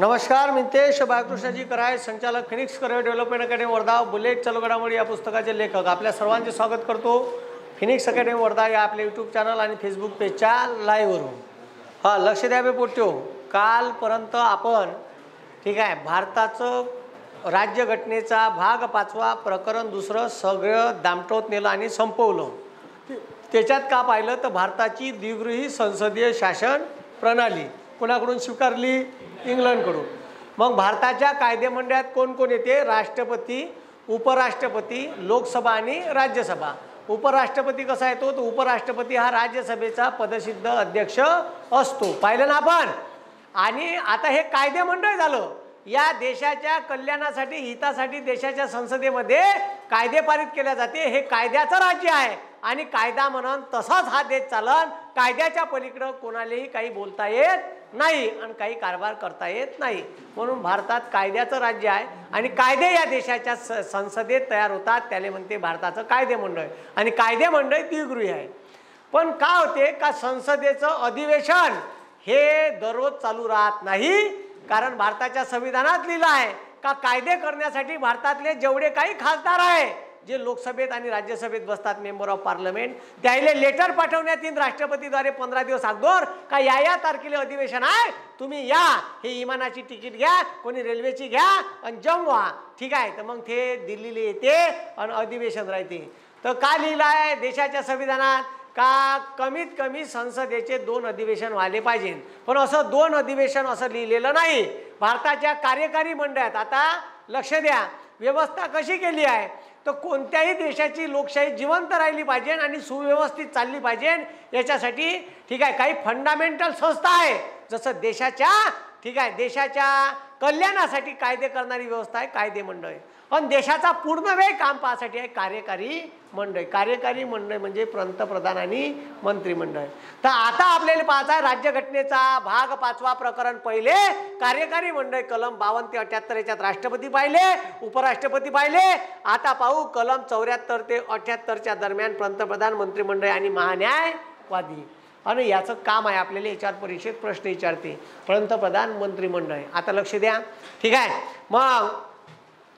नमस्कार, मी तेश बाळकृष्णजी कराय, संचालक Phoenix career development academy Wardha, bullet चालू घडामोडी या पुस्तकाचे लेखक. आपल्या सर्वांचे स्वागत करतो फिनिक्स अकॅडमी वर्धा या आपल्या यूट्यूब चॅनल आणि फेसबुक पेजच्या लाईव्हवरून. लक्ष द्या बे पोट्यो, कालपर्यंत आपण भारताचं राज्यघटनेचा भाग 5 प्रकरण 2 सगळं दामटवत नेलं आणि संपवलं. त्याच्यात का पाहिलं तर भारताची द्विगृही संसदीय शासन प्रणाली कोणाकडून स्वीकारली? इंग्लंडकडून. मग भारताच्या कायदेमंडळात कोण कोण येते? राष्ट्रपती, उपराष्ट्रपती, लोकसभा आणि राज्यसभा. उपराष्ट्रपती कसा येतो? तर उपराष्ट्रपती हा राज्यसभेचा पदसिद्ध अध्यक्ष असतो. पाहिलं ना आपण. आणि आता हे कायदेमंडळ झालं. या देशाच्या कल्याणासाठी, हितासाठी देशाच्या संसदेमध्ये कायदे पारित केले जाते. हे कायद्याचं राज्य आहे आणि कायदा म्हणून तसाच हा देश चालन. कायद्याच्या पलीकडे कोणालाही काही बोलता येत नाही आणि काही कारभार करता येत नाही. म्हणून भारतात कायद्याचं राज्य आहे आणि कायदे या देशाच्या संसदेत तयार होतात. त्याला म्हणते भारताचं कायदेमंडळ. आणि कायदेमंडळ द्विगृही आहे. पण का होते का संसदेचं अधिवेशन हे दररोज चालू राहत नाही. कारण भारताच्या संविधानात लिहिलं आहे का कायदे करण्यासाठी भारतातले जेवढे काही खासदार आहे, जे लोकसभेत आणि राज्यसभेत बसतात, मेंबर ऑफ पार्लमेंट, त्याला लेटर पाठवण्यात येईल राष्ट्रपतीद्वारे 15 दिवस अगोदर का या तारखेला अधिवेशन आहे, तुम्ही या, हे विमानाची तिकीट घ्या, कोणी रेल्वेची घ्या आणि जमवा. ठीक आहे. तर मग ते दिल्लीला येते आणि अधिवेशन राहते. तर का लिहिलं आहे देशाच्या संविधानात का कमीत कमी संसदेचे 2 अधिवेशन व्हायला पाहिजे. पण असं 2 अधिवेशन असं लिहिलेलं नाही. भारताच्या कार्यकारी मंडळात आता लक्ष द्या व्यवस्था कशी केली आहे. तर कोणत्याही देशाची लोकशाही जिवंत राहिली पाहिजे आणि सुव्यवस्थित चालली पाहिजे याच्यासाठी काही फंडामेंटल संस्था आहे. जसं देशाच्या देशाच्या कल्याणासाठी कायदे करणारी व्यवस्था आहे कायदे मंडळ. पण देशाचा पूर्ण वेळ काम पाहण्यासाठी आहे कार्यकारी मंडळ. कार्यकारी मंडळ म्हणजे पंतप्रधान आणि मंत्रिमंडळ. तर आता आपल्याला पाहायचं आहे राज्यघटनेचा भाग 5 प्रकरण पहिले कार्यकारी मंडळ कलम 52 ते 78 याच्यात राष्ट्रपती पाहिले, उपराष्ट्रपती पाहिले. आता पाहू कलम 74 ते 78च्या दरम्यान पंतप्रधान, मंत्रिमंडळ आणि महान्यायवादी. आणि याचं काम आहे आपल्याला याच्यात परीक्षेत प्रश्न विचारते पंतप्रधान, मंत्रिमंडळ. आता लक्ष द्या. ठीक आहे. मग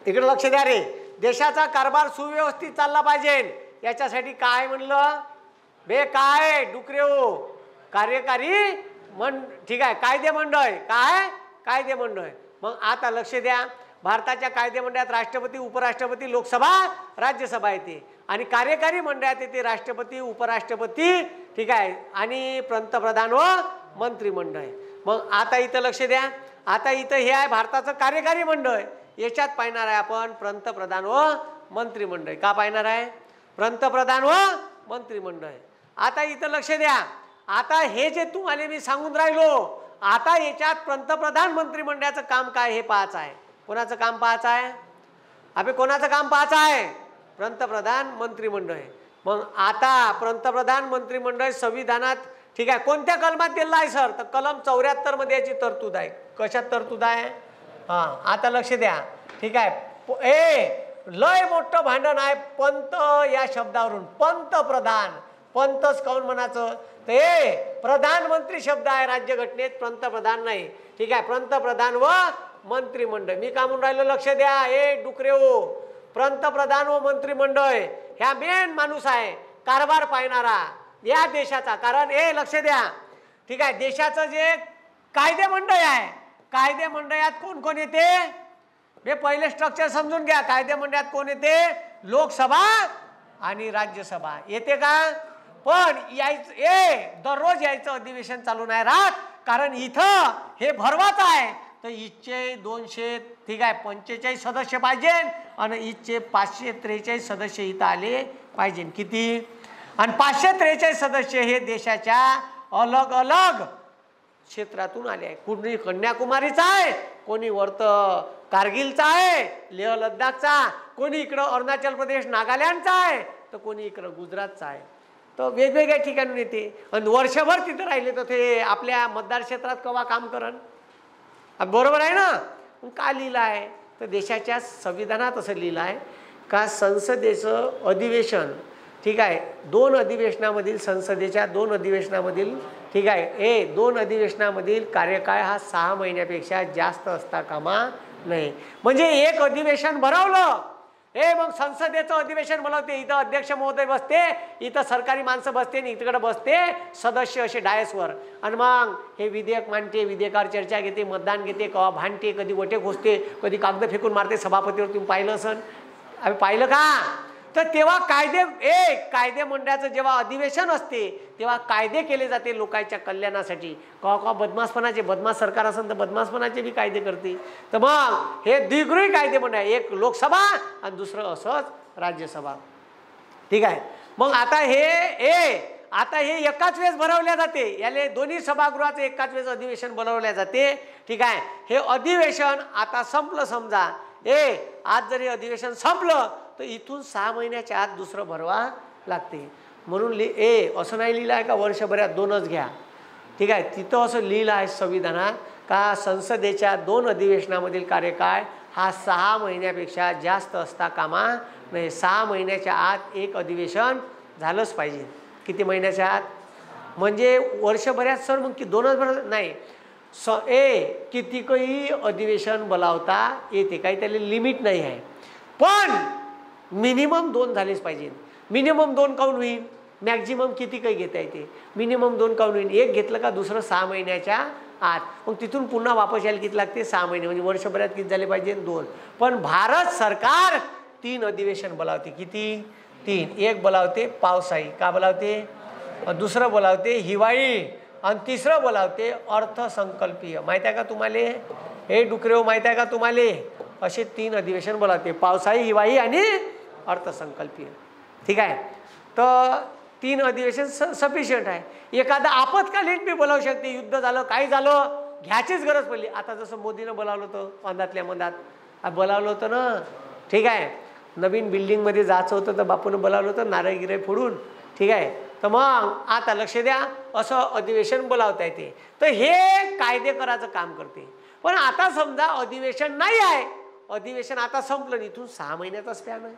इकडे लक्ष द्या रे. देशाचा कारभार सुव्यवस्थित चालला पाहिजे याच्यासाठी काय म्हणलं बे? काय डुकरे हो? कार्यकारी कायदे मंडळ. काय कायदे मंडळ. मग आता लक्ष द्या. भारताच्या कायदे मंडळात राष्ट्रपती, उपराष्ट्रपती, लोकसभा, राज्यसभा येते. आणि कार्यकारी मंडळात येते राष्ट्रपती, उपराष्ट्रपती, ठीक आहे, आणि पंतप्रधान व मंत्रिमंडळ. मग आता इथं लक्ष द्या. आता इथं हे आहे भारताचं कार्यकारी मंडळ. याच्यात पाहणार आहे आपण पंतप्रधान व मंत्रिमंडळ. का पाहणार आहे? पंतप्रधान व मंत्रिमंडळ. आता इथं लक्ष द्या. आता हे जे तुम्हाला मी सांगून राहिलो, आता याच्यात पंतप्रधान मंत्रिमंडळाचं काम काय हे पाहायचं आहे. कोणाचं काम पाहायचं आहे? अबे कोणाचं काम पाहायचं आहे? पंतप्रधान मंत्रिमंडळ. मग आता पंतप्रधान मंत्रिमंडळ संविधानात कोणत्या कलमात दिलं आहे सर? तर कलम 74 मध्ये याची तरतूद आहे. कशात तरतूद आहे? आता लक्ष द्या. ठीक आहे. लय मोठं भांडण आहे पंत या शब्दावरून. पंतप्रधान, पंतच काऊन म्हणायचं? ते प्रधानमंत्री शब्द आहे राज्यघटनेत, पंतप्रधान नाही. ठीक आहे. पंतप्रधान व मंत्रिमंडळ. मी का म्हणून राहिलो लक्ष द्या. हे डुकरे हो, पंतप्रधान व मंत्रिमंडळ ह्या मेन माणूस आहे कारभार पाहणारा या देशाचा. कारण हे लक्ष द्या. ठीक आहे. देशाचं जे कायदे मंडळ आहे, कायदे मंडळात कोण कोण येते? हे पहिले स्ट्रक्चर समजून घ्या. कायदे मंडळात कोण येते? लोकसभा आणि राज्यसभा येते का? पण यायचं दररोज यायचं अधिवेशन चालू नाही राहत. कारण इथं हे भरवाचं आहे. तर इथचे 245 सदस्य पाहिजे आणि इथचे 543 सदस्य इथं आले पाहिजे. किती? आणि 543 सदस्य हे देशाच्या अलग अलग क्षेत्रातून आले आहे. कोणी कन्याकुमारीचा आहे, कोणी वर्त कारगिलचा आहे, लेह लद्दाखचा, कोणी इकडं अरुणाचल प्रदेश नागालँडचा आहे, तर कोणी इकडं गुजरातचा आहे. तर वेगवेगळ्या ठिकाणून येते. आणि वर्षभर तिथं राहिले तर ते आपल्या मतदार क्षेत्रात केव्हा काम करण? बरोबर आहे ना. का लिहिलं आहे? तर देशाच्या संविधानात असं लिहिलं आहे का संसदेचं अधिवेशन ठीक आहे, 2 अधिवेशनामधील संसदेच्या 2 अधिवेशनामधील ठीक आहे 2 अधिवेशनामधील कार्यकाळ हा 6 महिन्यापेक्षा जास्त असता कामा नये. म्हणजे एक अधिवेशन भरवलं मग संसदेचं अधिवेशन बोलावते, इथं अध्यक्ष महोदय बसते, इथं सरकारी माणसं बसते आणि इकडे बसते सदस्य असे डायसवर, आणि मग हे विधेयक मांडते, विधेयकावर चर्चा घेते, मतदान घेते, कवा भांडते, कधी वटे घोसते, कधी कागद फेकून मारते सभापतीवर. तुम्ही पाहिलं असन, आम्ही पाहिलं का? तर तेव्हा कायदे मंडळाचं जेव्हा अधिवेशन असते तेव्हा कायदे केले जाते लोकांच्या कल्याणासाठी. कवा बदमाशपणाचे, बदमाश सरकार असेल तर बदमाशपणाचे बी कायदे करते. तर मग हे द्विगृही कायदे मंडळ, एक लोकसभा आणि दुसरं असंच राज्यसभा. ठीक आहे, मग आता हे एकाच वेळेस भरवल्या जाते, याले दोन्ही सभागृहाचं एकाच वेळेस अधिवेशन भरवल्या जाते. ठीक आहे, हे अधिवेशन आता संपलं समजा, आज जरी अधिवेशन संपलं तर इथून 6 महिन्याच्या आत दुसरं भरवा लागते. म्हणून असं नाही लिहिलं आहे का वर्षभरात 2च घ्या. ठीक आहे, तिथं असं लिहिलं आहे संविधानात का संसदेच्या 2 अधिवेशनामधील कार्यकाळ हा 6 महिन्यापेक्षा जास्त असता कामा नये. 6 महिन्याच्या आत एक अधिवेशन झालंच पाहिजे. किती महिन्याच्या आत? म्हणजे वर्षभरात सर मग की 2च भर नाही, कितीकही अधिवेशन बोलावता येते, काही त्याला लिमिट नाही आहे, पण मिनिमम 2 झालेच पाहिजे. मिनिमम 2 काऊन होईल? मॅक्झिमम किती काही घेता येते, मिनिमम 2 काऊन होईल? एक घेतलं का दुसरं 6 महिन्याच्या आत, मग तिथून पुन्हा वापस यायला किती लागते? 6 महिने, म्हणजे वर्षभरात किती झाले पाहिजे? 2. पण भारत सरकार 3 अधिवेशन बोलावते. किती? 3. एक बोलावते पावसाळी, का बोलावते? दुसरं बोलावते हिवाळी, आणि तिसरं बोलावते अर्थसंकल्पीय. माहिती आहे का तुम्हाला? हे डुकरेव माहिती आहे का तुम्हाला? असे 3 अधिवेशन बोलावते, पावसाळी, हिवाळी आणि अर्थसंकल्पीय. ठीक आहे, तर 3 अधिवेशन सफिशियंट आहे. एखादा आपत्कालीन बी बोलावू शकते, युद्ध झालं, काही झालं, घ्यायचीच गरज पडली. आता जसं मोदीनं बोलावलं होतं मंदातल्या मंदात बोलावलं होतं ना. ठीक आहे, नवीन बिल्डिंगमध्ये जायचं होतं तर बापूनं बोलावलं होतं नारळ गिरे फोडून. ठीक आहे, तर मग आता लक्ष द्या, असं अधिवेशन बोलावता येते. तर हे कायदे करायचं काम करते. पण आता समजा अधिवेशन नाही आहे, अधिवेशन आता संपलं, इथून 6 महिन्याचा स्पॅन आहे,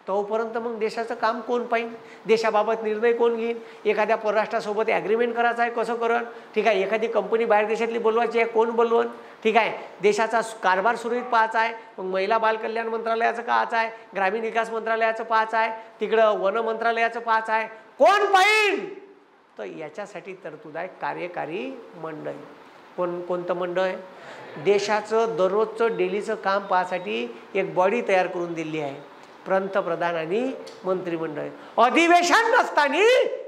तोपर्यंत मग देशाचं काम कोण पाहिजे? देशाबाबत निर्णय कोण घेईल? एखाद्या परराष्ट्रासोबत ॲग्रीमेंट करायचं आहे, कसं करण? ठीक आहे, एखादी कंपनी बाहेर देशातली बोलवायची आहे, कोण बोलवण? ठीक आहे, देशाचा कारभार सुरळीत पाहायचा आहे, मग महिला बालकल्याण मंत्रालयाचं पाहायचं आहे, ग्रामीण विकास मंत्रालयाचं पाहायचं आहे, तिकडं वन मंत्रालयाचं पाहायचं आहे, कोण पाहिजे? तर याच्यासाठी तरतूद आहे कार्यकारी मंडळ. कोणतं मंडळ आहे? देशाचं दररोजचं डेलीचं काम पाहण्यासाठी एक बॉडी तयार करून दिली आहे, पंतप्रधान आणि मंत्रिमंडळ. अधिवेशन नसताना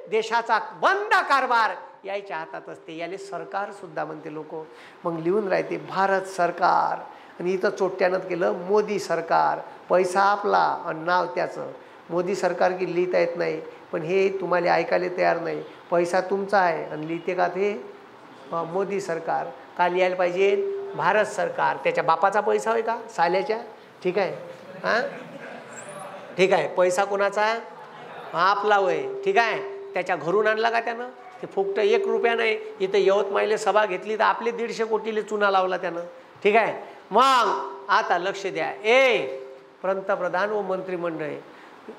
देशाचा बंद कारभार याच्या हातात असते, याले सरकार सुद्धा म्हणते लोक. मग लिहून राहते भारत सरकार, आणि इथं चोट्यानं केलं मोदी सरकार. पैसा आपला आणि नाव त्याचं. मोदी सरकार की लिहिता येत नाही, पण हे तुम्हाला ऐकायला तयार नाही. पैसा तुमचा आहे आणि लिहिते का ते मोदी सरकार? का लिहायला पाहिजे भारत सरकार? त्याच्या बापाचा पैसा होय का साल्याच्या? ठीक आहे, हां ठीक आहे, पैसा कोणाचा? आपला होय. ठीक आहे, त्याच्या घरून आणला का त्यानं? ते फुकट 1 रुपया नाही. इथं यवतमाळले सभा घेतली तर आपले 150 कोटीले चुना लावला त्यानं. ठीक आहे, मग आता लक्ष द्या, पंतप्रधान व मंत्रिमंडळ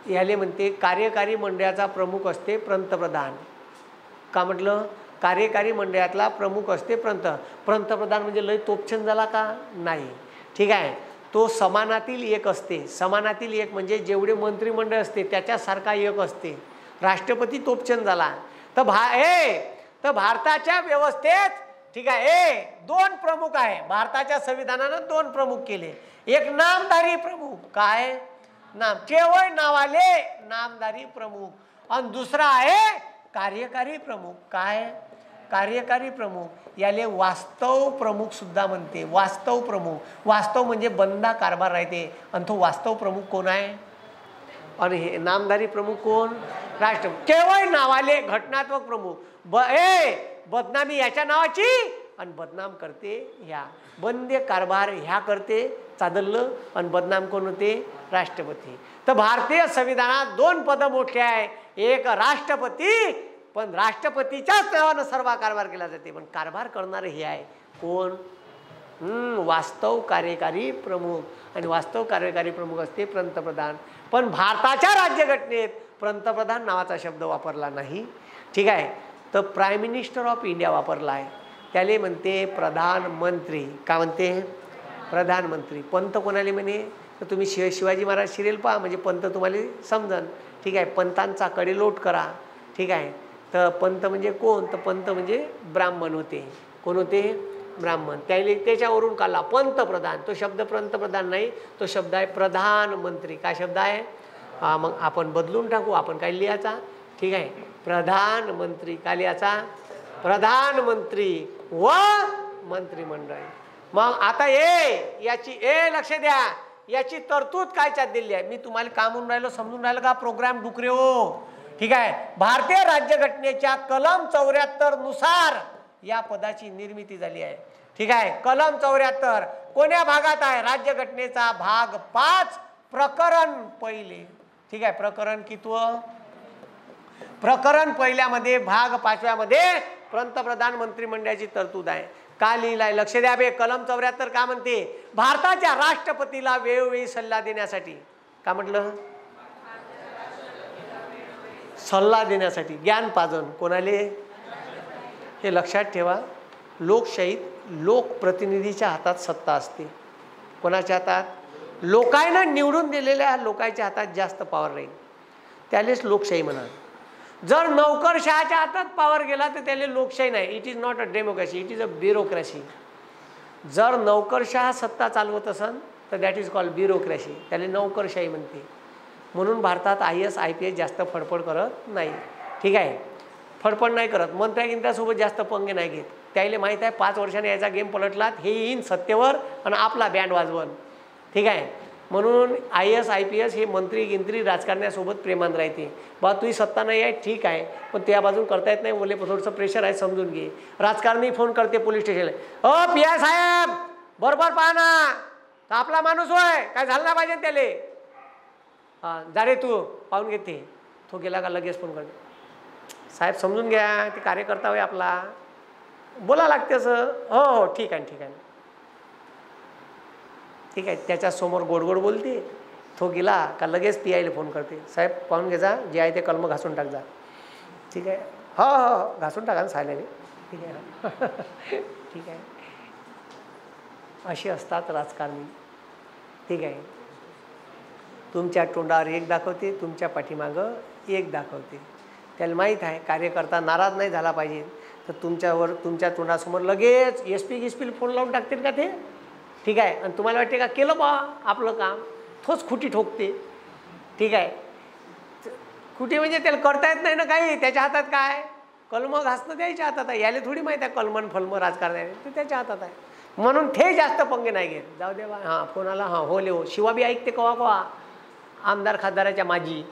याले म्हणते कार्यकारी मंडळाचा प्रमुख असते पंतप्रधान. का म्हटलं? कार्यकारी मंडळातला प्रमुख असते पंतप्रधान. म्हणजे लय तोपछन झाला का? नाही. ठीक आहे, तो समानातील एक असते. समानातील एक म्हणजे जेवढे मंत्रिमंडळ असते त्याच्यासारखा एक असते. राष्ट्रपती तोपछन झाला तर भारताच्या व्यवस्थेत ठीक आहे 2 प्रमुख आहे. भारताच्या संविधानानं 2 प्रमुख केले. एक नामधारी प्रमुख, काय नाम केवळ नावाले नामधारी प्रमुख, आणि दुसरा आहे कार्यकारी प्रमुख. काय? कार्यकारी प्रमुख. याले वास्तव प्रमुख सुद्धा म्हणते. वास्तव प्रमुख, वास्तव म्हणजे बंदा कारभार राहते, आणि तो वास्तव प्रमुख कोण आहे? आणि हे नामधारी प्रमुख कोण? राष्ट्र. केवळ नावाले घटनात्मक प्रमुख. बदनामी याच्या नावाची आणि बदनाम करते ह्या. बंदे कारभार ह्या करते चादलं, आणि बदनाम कोण होते? राष्ट्रपती. तर भारतीय संविधानात 2 पदं मोठे आहे. एक राष्ट्रपती, पण राष्ट्रपतीच्याच नावानं सर्व कारभार केला जाते, पण कारभार करणारे हे आहे कोण? वास्तव कार्यकारी प्रमुख. आणि वास्तव कार्यकारी प्रमुख असते पंतप्रधान. पण भारताच्या राज्यघटनेत पंतप्रधान नावाचा शब्द वापरला नाही, ठीक आहे. तर प्राईम मिनिस्टर ऑफ इंडिया वापरला आहे, त्याले म्हणते प्रधानमंत्री. का म्हणते? प्रधानमंत्री. पंत कोणाले म्हणे? तर तुम्ही शिवाजी महाराज सिरियल पहा, म्हणजे पंत तुम्हाला समजन, ठीक आहे. पंतांचा कडे लोट करा, ठीक आहे. तर पंत म्हणजे कोण? तर पंत म्हणजे ब्राह्मण होते. कोण होते? ब्राह्मण. त्याच्यावरून काढला पंतप्रधान. तो शब्द पंतप्रधान नाही, तो शब्द आहे प्रधानमंत्री. काय शब्द आहे? मग आपण बदलून टाकू. आपण काय लिहायचा? ठीक आहे, प्रधानमंत्री. काय लिहायचा? प्रधानमंत्री व मंत्रिमंडळ. मग आता याची लक्ष द्या, याची तरतूद कायच्यात दिली आहे. मी तुम्हाला का म्हणून राहिलो, समजून राहिलं का? प्रोग्राम डुकरे हो, ठीक आहे. भारतीय राज्यघटनेच्या कलम 74 नुसार या पदाची निर्मिती झाली आहे, ठीक आहे. कलम 74 कोण्या भागात आहे? राज्यघटनेचा भाग 5 प्रकरण पहिले, ठीक आहे. प्रकरण कितवं? प्रकरण पहिल्यामध्ये भाग 5व्यामध्ये पंतप्रधान मंत्रिमंडळाची तरतूद आहे. का लिहिलाय? लक्ष द्या बे. कलम 74 का म्हणते? भारताच्या राष्ट्रपतीला वेळोवेळी सल्ला देण्यासाठी. का म्हटलं? सल्ला देण्यासाठी, ज्ञान पाजन. कोणाले? हे लक्षात ठेवा. लोकशाहीत लोकप्रतिनिधीच्या हातात सत्ता असते. कोणाच्या हातात? लोकांना निवडून दिलेल्या लोकांच्या हातात जास्त पॉवर राहील, त्यालेच लोकशाही म्हणा. जर नौकरशाहाच्या हातात पॉवर गेला तर त्याला लोकशाही नाही. It is not a democracy, it is a bureaucracy. जर नौकरशाह सत्ता चालवत असन तर दॅट इज कॉल्ड ब्युरोक्रेसी, त्याला नौकरशाही म्हणते. म्हणून भारतात IAS IPS जास्त फडफड करत नाही, ठीक आहे. फडफड नाही करत. मंत्र्यागिंत्र्यासोबत जास्त पंगे नाही घेत. त्याला माहीत आहे 5 वर्षाने याचा गेम पलटलात हे येईन सत्तेवर आणि आपला बँड वाजवन, ठीक आहे. म्हणून IAS IPS हे मंत्री गिंत्री राजकारण्यासोबत प्रेमान राहते. बा तुझी सत्ता नाही आहे, ठीक आहे, पण त्या बाजून करता येत नाही, मुले थोडंसं प्रेशर आहे, समजून घे. राजकारणी फोन करते पोलीस स्टेशनला, PI साहेब बरोबर पाहा ना, तर आपला माणूस होय, काय झालं ना पाहिजे त्याले. जा रे तू पाहून घेते. तो गेला का लगेच फोन करते, साहेब समजून घ्या, ते कार्यकर्ता होय आपला, बोला लागते असं. हो हो ठीक आहे ठीक आहे ठीक आहे. त्याच्यासमोर गोडगोड बोलते. तो गेला का लगेच PIला फोन करते, साहेब पाहून घे, जा जे आहे ते कलम घासून टाक जा, ठीक आहे. हो हो घासून टाका ना सायल्याने, ठीक आहे. ठीक आहे. असे असतात राजकारणी, ठीक आहे. तुमच्या तोंडावर एक दाखवते, तुमच्या पाठीमागं एक दाखवते. त्याला माहीत आहे कार्यकर्ता नाराज नाही झाला पाहिजे, तर तुमच्या तोंडासमोर लगेच SP फोन लावून टाकतील का ते, ठीक आहे. आणि तुम्हाला वाटते का केलं बा आपलं काम, तोच खुटी ठोकते, ठीक आहे. खुटी म्हणजे त्याला करता येत नाही ना काही. त्याच्या हातात काय? कलम घासणं त्याच्या हातात आहे. याला थोडी माहीत आहे कलमन फलम राजकारण ते त्याच्या हातात आहे. म्हणून ते जास्त पंगे नाही घेत. जाऊ दे बा, हां फोन आला, हां हो ले हो. शिवा बी ऐकते कवा कवा, आमदार खासदाराच्या माझी,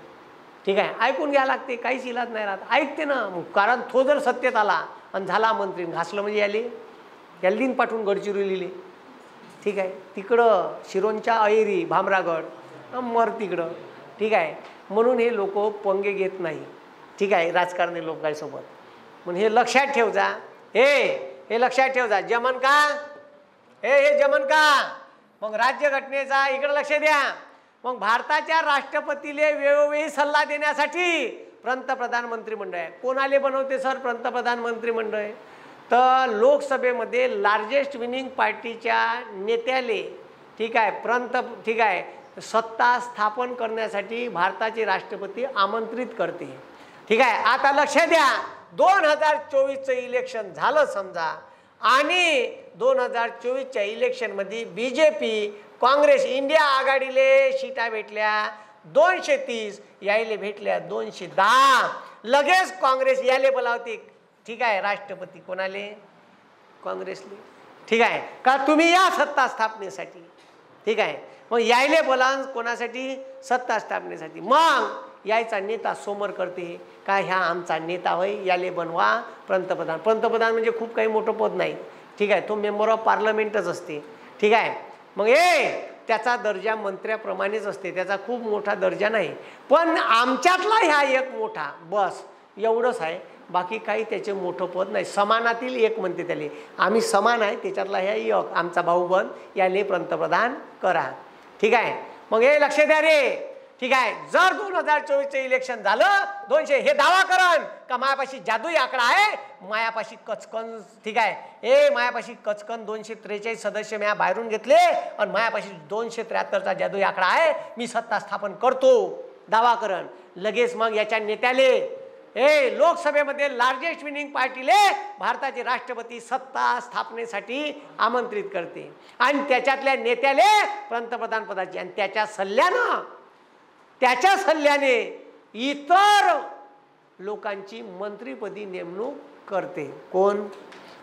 ठीक आहे. ऐकून घ्या लागते, काहीच इलाज नाही राहत. ऐकते ना, कारण तो जर सत्तेत आला आणि झाला मंत्री, घासलं म्हणजे याला दिन पाठवून गडचिरोलीले, ठीक आहे. तिकडं शिरोंच्या अहेरी भामरागड मर तिकडं, ठीक आहे. म्हणून हे लोक पंगे घेत नाही, ठीक आहे, राजकारणी लोकांसोबत. म्हणून हे लक्षात ठेव जा. हे लक्षात ठेव जा. जमन का? हे जमन का? मग राज्यघटनेचा इकडे लक्ष द्या. मग भारताच्या राष्ट्रपतीले वेळोवेळी सल्ला देण्यासाठी पंतप्रधान मंत्रिमंडळ आहे. कोणाले बनवते सर पंतप्रधान मंत्रिमंडळ? तर लोकसभेमध्ये लार्जेस्ट विनिंग पार्टीच्या नेत्याले, ठीक आहे, ठीक आहे, सत्ता स्थापन करण्यासाठी भारताचे राष्ट्रपती आमंत्रित करते, ठीक आहे. आता लक्ष द्या. 2024चं इलेक्शन झालं समजा, आणि 2024च्या इलेक्शनमध्ये BJP काँग्रेस इंडिया आघाडीले सीटा भेटल्या 230, यायले भेटल्या 210. लगेच काँग्रेस याले बोलावते, ठीक आहे, राष्ट्रपती. कोणाले? काँग्रेसले, ठीक आहे. का तुम्ही या सत्ता स्थापनेसाठी, ठीक आहे. मग यायले बोलावून कोणासाठी? सत्ता स्थापनेसाठी. मग यायचा नेता समोर करते का ह्या आमचा नेता होय, याले बनवा पंतप्रधान. पंतप्रधान म्हणजे खूप काही मोठं पद नाही, ठीक आहे. तो मेंबर ऑफ पार्लमेंटच असते, ठीक आहे. मग त्याचा दर्जा मंत्र्याप्रमाणेच असते, त्याचा खूप मोठा दर्जा नाही. पण आमच्यातला ह्या एक मोठा, बस एवढंच आहे. बाकी काही त्याचे मोठं पद नाही. समानातील एक म्हणते त्याले, आम्ही समान आहे, त्याच्यातला ह्या एक आमचा भाऊ बन, याले पंतप्रधान करा, ठीक आहे. मग हे लक्ष द्या रे. ठीक आहे, जर 2024चं इलेक्शन झालं 200 हे दावा करण का मायापाशी जादुई आकडा आहे, मायापाशी कचकन, ठीक आहे, मायापाशी कचकन 243 सदस्य मी बाहेरून घेतले आणि मायापाशी 273चा जादुई आकडा आहे, मी सत्ता स्थापन करतो दावा करण. लगेच मग याच्या नेत्याले लोकसभेमध्ये लार्जेस्ट विनिंग पार्टीले भारताचे राष्ट्रपती सत्ता स्थापनेसाठी आमंत्रित करते आणि त्याच्यातल्या नेत्याले पंतप्रधान पदाची आणि त्याच्या सल्ल्याने इतर लोकांची मंत्रीपदी नेमणूक करते. कोण?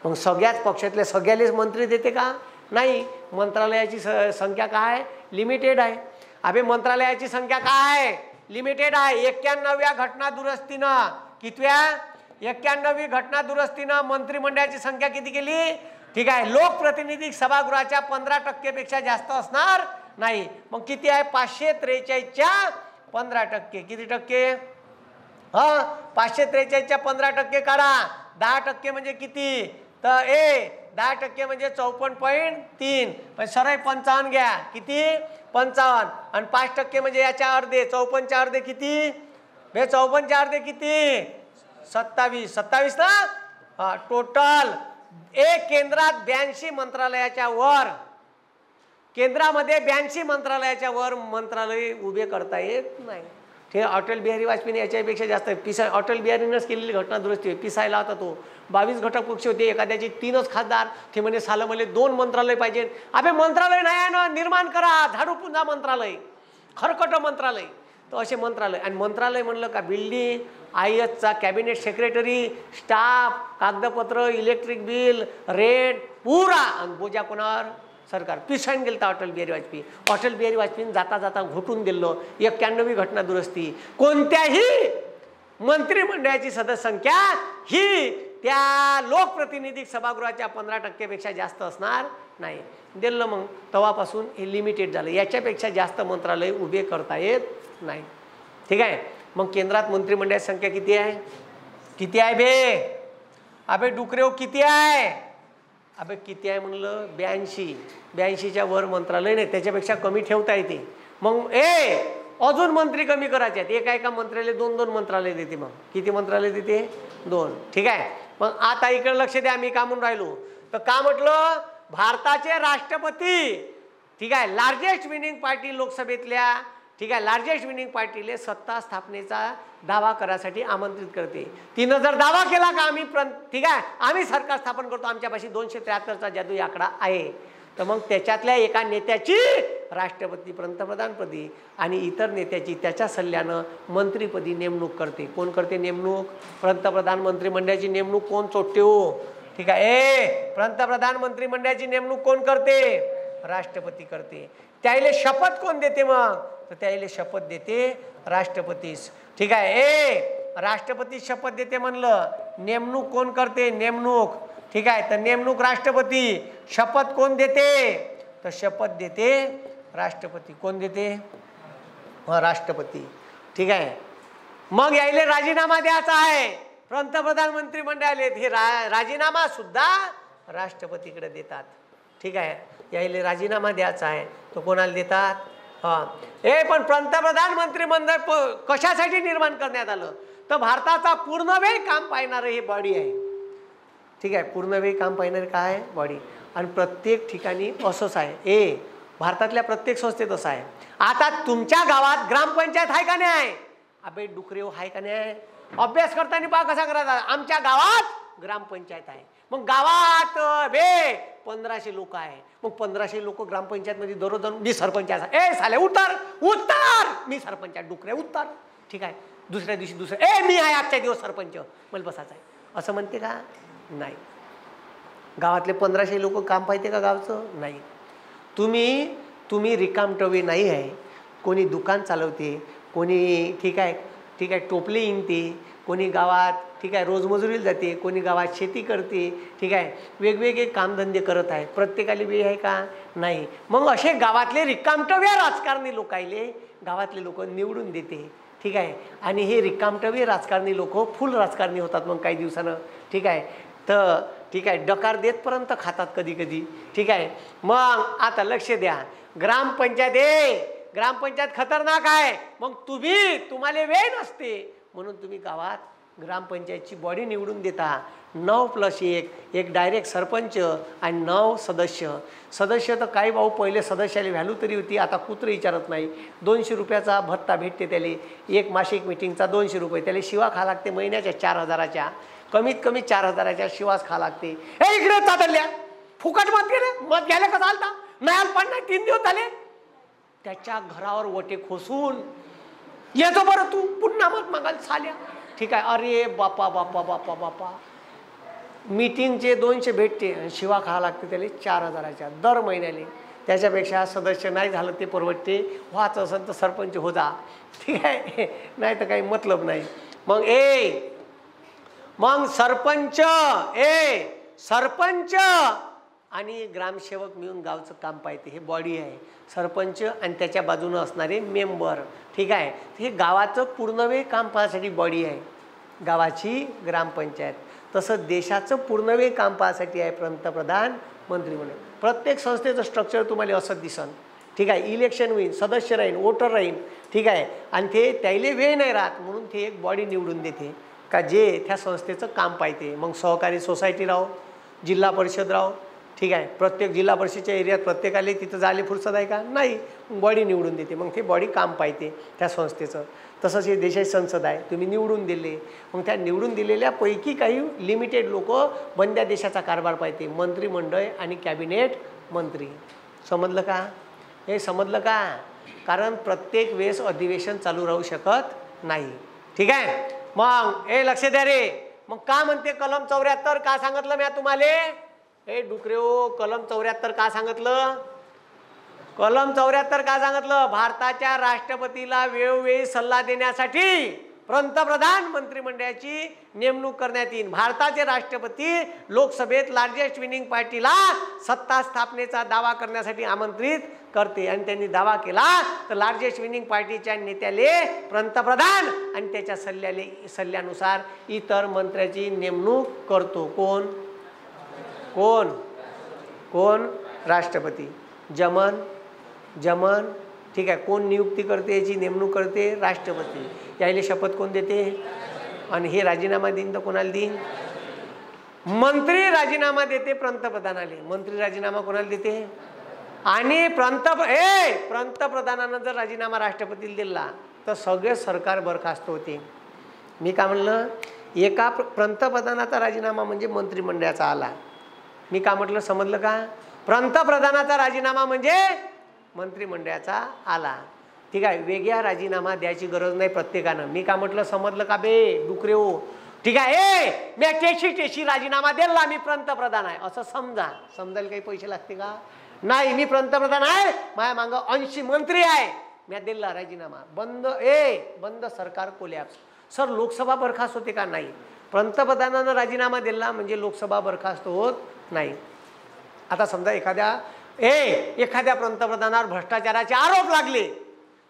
मग सगळ्याच पक्षातल्या सगळ्यालेच मंत्री देते का? नाही. मंत्रालयाची संख्या काय? लिमिटेड आहे. अबे मंत्रालयाची संख्या काय? लिमिटेड आहे. 91व्या घटना दुरुस्तीनं, कितव्या? 91वी घटना दुरुस्तीनं मंत्रिमंडळाची संख्या किती केली? ठीक आहे, लोकप्रतिनिधी सभागृहाच्या 15% पेक्षा जास्त असणार नाही. मग किती आहे? 543च्या 15%. किती टक्के? 543च्या 15% काढा. 10% म्हणजे किती? तर 10% म्हणजे 54.3. पण सरळ 55 घ्या. किती? 55. आणि 5% म्हणजे याच्या अर्धे, 54च्या अर्धे किती? 54च्या अर्धे किती? 27 ना. टोटल केंद्रात 82 मंत्रालयाच्या वर, केंद्रामध्ये 82 मंत्रालयाच्या वर मंत्रालय उभे करता येत नाही. हे अटल बिहारी वाजपेयी याच्यापेक्षा जास्त अटल बिहारीनंच केलेली घटना दुरुस्ती. पिसायला होता तो. 22 घटक पक्ष होते, एखाद्याचे 3च खासदार. ते म्हणे साला मला 2 मंत्रालय पाहिजे. अबे मंत्रालय नाही आहे ना, निर्माण करा. झाडू पुंजा मंत्रालय, खरकट मंत्रालय. तर असे मंत्रालय. आणि मंत्रालय म्हणलं का बिल्डिंग, IASचा कॅबिनेट सेक्रेटरी, स्टाफ, कागदपत्र, इलेक्ट्रिक बिल, रेंट पुरा. आणि बोजा कोणावर? सरकार. पिसायन गेलं अटल बिहारी वाजपेयी. अटल बिहारी वाजपेयीने जाता जाता घोटून दिलं 91वी घटना दुरुस्ती. कोणत्याही मंत्रिमंडळाची सदस्य संख्या ही त्या लोकप्रतिनिधी सभागृहाच्या 15% पेक्षा जास्त असणार नाही. दिलं. मग तेव्हापासून हे लिमिटेड झालं. याच्यापेक्षा जास्त मंत्रालय उभे करता येत नाही. ठीक आहे. मग केंद्रात मंत्रिमंडळाची संख्या किती आहे? किती आहे बे? अबे डुकरेव किती आहे? अबे किती आहे म्हणलं? 82च्या वर मंत्रालय नाही, त्याच्यापेक्षा कमी ठेवता येते. मग अजून मंत्री कमी करायचे आहेत. एका मंत्र्याला 2 मंत्रालय देते. मग किती मंत्रालय देते? 2. ठीक आहे. मग आता इकडे लक्ष द्या, मी का म्हणून राहिलो तर का म्हटलं? भारताचे राष्ट्रपती, ठीक आहे, लार्जेस्ट विनिंग पार्टी लोकसभेतल्या, ठीक आहे, लार्जेस्ट विनिंग पार्टीले सत्ता स्थापनेचा दावा करायसाठी आमंत्रित करते. तिनं जर दावा केला का आम्ही ठीक आहे आम्ही सरकार स्थापन करतो, आमच्यापाशी 273चा जादुई आकडा आहे, तर मग त्याच्यातल्या एका नेत्याची राष्ट्रपती पंतप्रधानपदी आणि इतर नेत्याची त्याच्या सल्ल्यानं मंत्रीपदी नेमणूक करते. कोण करते नेमणूक? पंतप्रधान. मंत्रिमंडळाची नेमणूक कोण चोट्टे हो? ठीक आहे, पंतप्रधान मंत्रिमंडळाची नेमणूक कोण करते? राष्ट्रपती करते. त्याला शपथ कोण देते? मग तर त्याला शपथ देते राष्ट्रपतीस. ठीक आहे, राष्ट्रपती शपथ देते म्हणलं. नेमणूक कोण करते? नेमणूक. ठीक आहे, तर नेमणूक राष्ट्रपती. शपथ कोण देते? तर शपथ देते राष्ट्रपती. कोण देते? राष्ट्रपती. ठीक आहे. मग यायले राजीनामा द्यायचा आहे पंतप्रधान मंत्रिमंडळाले. हे राजीनामा सुद्धा राष्ट्रपतीकडे देतात. ठीक आहे, यायले राजीनामा द्यायचा आहे तो कोणाला देतात? पण पंतप्रधान मंत्रिमंडळ कशासाठी निर्माण करण्यात आलं? तर भारताचा पूर्णवेळ काम पाहणारं हे बॉडी आहे. ठीक आहे, पूर्णवेळ काम पाहणारे काय? बॉडी. आणि प्रत्येक ठिकाणी असंच आहे. भारतातल्या प्रत्येक संस्थेत असं आहे. आता तुमच्या गावात ग्रामपंचायत आहे का नाही? अबे डुकरेव आहे का नाही? अभ्यास करताना पहा कसा करायचा. आमच्या गावात ग्रामपंचायत आहे. मग गावात 1500 लोक आहे. मग 1500 लोक ग्रामपंचायतमध्ये दररोज मी सरपंच आहे. साले उतर मी सरपंच आहे. डुकरे उत्तर. ठीक आहे, दुसऱ्या दिवशी मी आहे आजच्या दिवस सरपंच, मला बसायचं आहे असं म्हणते का? नाही. गावातले 1500 लोक काम पाहिजे का गावचं? नाही. तुम्ही रिकामटवे नाही आहे. कोणी दुकान चालवते, कोणी ठीक आहे टोपले इंगते, कोणी गावात ठीक आहे रोजमजुरीला जाते, कोणी गावात शेती करते. ठीक आहे, वेगवेगळे कामधंदे करत आहे. प्रत्येकाला वेळ आहे का? नाही. मग असे गावातले रिकामटवे राजकारणी लोक आले, गावातले लोक निवडून देते. ठीक आहे, आणि हे रिकामटवे राजकारणी लोक फुल राजकारणी होतात मग काही दिवसानं. ठीक आहे, तर ठीक आहे डकार देतपर्यंत खातात कधी कधी. ठीक आहे, मग आता लक्ष द्या. ग्रामपंचायत ग्रामपंचायत खतरनाक आहे, मग तुम्हाला वेळ नसते म्हणून तुम्ही गावात ग्रामपंचायतची बॉडी निवडून देता. 9+1 एक डायरेक्ट सरपंच आणि 9 सदस्य तर काही भाऊ पहिले सदस्याला व्हॅल्यू तरी होती, आता कुत्र विचारत नाही. 200 रुपयाचा भत्ता भेटते त्याला, एक मासिक मिटिंगचा 200 रुपये, त्याला शिवा खा लागते महिन्याच्या 4000च्या, कमीत कमी 4000च्या शिवास खा लागते. हे इकडे चादरल्या फुकट मत गेले, मत घ्यायला का चालता नाही पण नाही, 3 दिवस झाले त्याच्या घरावर वटे खोसून येतो बरं तू पुन्हा मत मागायला चाल्या. ठीक आहे, अरे बापा बापा बापा बापा, मीटिंगचे 200 भेटते, शिवा खा लागते त्याला 4000च्या दर महिन्याले. त्याच्यापेक्षा सदस्य नाही झालं ते परवडते, व्हाच असेल तर सरपंच हो जा. ठीक आहे, नाही तर काही मतलब नाही. मग सरपंच आणि ग्रामसेवक मिळून गावचं काम पाहते. हे बॉडी आहे सरपंच आणि त्याच्या बाजूने असणारे मेंबर. ठीक आहे, हे गावाचं पूर्णवेळ काम पाहण्यासाठी बॉडी आहे गावाची ग्रामपंचायत. तसं देशाचं पूर्णवेळ काम पाहण्यासाठी आहे पंतप्रधान मंत्रिमंडळ. प्रत्येक संस्थेचं स्ट्रक्चर तुम्हाला असं दिसन. ठीक आहे, इलेक्शन होईल, सदस्य राहील, वोटर राहील. ठीक आहे, आणि ते त्याला वेळ नाही राहत म्हणून ते एक बॉडी निवडून देते का जे त्या संस्थेचं काम पाहते. मग सहकारी सोसायटी राहो, जिल्हा परिषद राहो. ठीक आहे, प्रत्येक जिल्हा परिषदेच्या एरियात प्रत्येकाला तिथं जायला फुरसत आहे का नाही, बॉडी निवडून देते. मग ते बॉडी काम पाहते त्या संस्थेचं. तसंच हे देशाची संसद आहे, तुम्ही निवडून दिले, मग त्या निवडून दिलेल्यापैकी काही लिमिटेड लोक बंद्या देशाचा कारभार पाहते, मंत्रिमंडळ आणि कॅबिनेट मंत्री. समजलं का? हे समजलं का? कारण प्रत्येक वेळेस अधिवेशन चालू राहू शकत नाही. ठीक आहे, मग लक्ष द्या रे. मग का म्हणते कलम 74 का सांगितलं मी तुम्हाला? डुकरे हो, कलम 74 का सांगितलं? कलम 74 का सांगितलं? भारताच्या राष्ट्रपतीला वेळोवेळी सल्ला देण्यासाठी पंतप्रधान मंत्रिमंडळाची नेमणूक करण्यात येईल. भारताचे राष्ट्रपती लोकसभेत लार्जेस्ट विनिंग पार्टीला सत्ता स्थापनेचा दावा करण्यासाठी आमंत्रित करते आणि त्यांनी दावा केला तर लार्जेस्ट विनिंग पार्टीच्या नेत्याले पंतप्रधान आणि त्याच्या सल्ल्यानुसार इतर मंत्र्याची नेमणूक करतो. कोण? राष्ट्रपती. जमन. ठीक आहे, कोण नियुक्ती करते, याची नेमणूक करते? राष्ट्रपती. यायले शपथ कोण देते? आणि हे राजीनामा देईन तर कोणाला देईन? मंत्री राजीनामा देते पंतप्रधानाले. मंत्री राजीनामा कोणाला देते? आणि पंतप्रधानानं जर राजीनामा राष्ट्रपतीला दिला तर सगळे सरकार बरखास्त होते. मी काय म्हणलं? एका पंतप्रधानाचा राजीनामा म्हणजे मंत्रिमंडळाचा आला. मी का म्हटलं? समजलं का? पंतप्रधानाचा राजीनामा म्हणजे मंत्रिमंडळाचा आला. ठीक आहे, वेगळा राजीनामा द्यायची गरज नाही प्रत्येकानं. मी का म्हटलं? समजलं का बे डुकरे हो? ठीक आहे, मी टेशी राजीनामा दिला, मी पंतप्रधान आहे असं समजायला काही पैसे लागते का? नाही, मी पंतप्रधान आहे, माझ्या मागं 80 मंत्री आहे, मी दिला राजीनामा, बंद सरकार कोलॅप्स. सर लोकसभा बरखास्त होते का? नाही. पंतप्रधानानं राजीनामा दिला म्हणजे लोकसभा बरखास्त होत नाही. आता समजा एखाद्या पंतप्रधानावर भ्रष्टाचाराचे आरोप लागले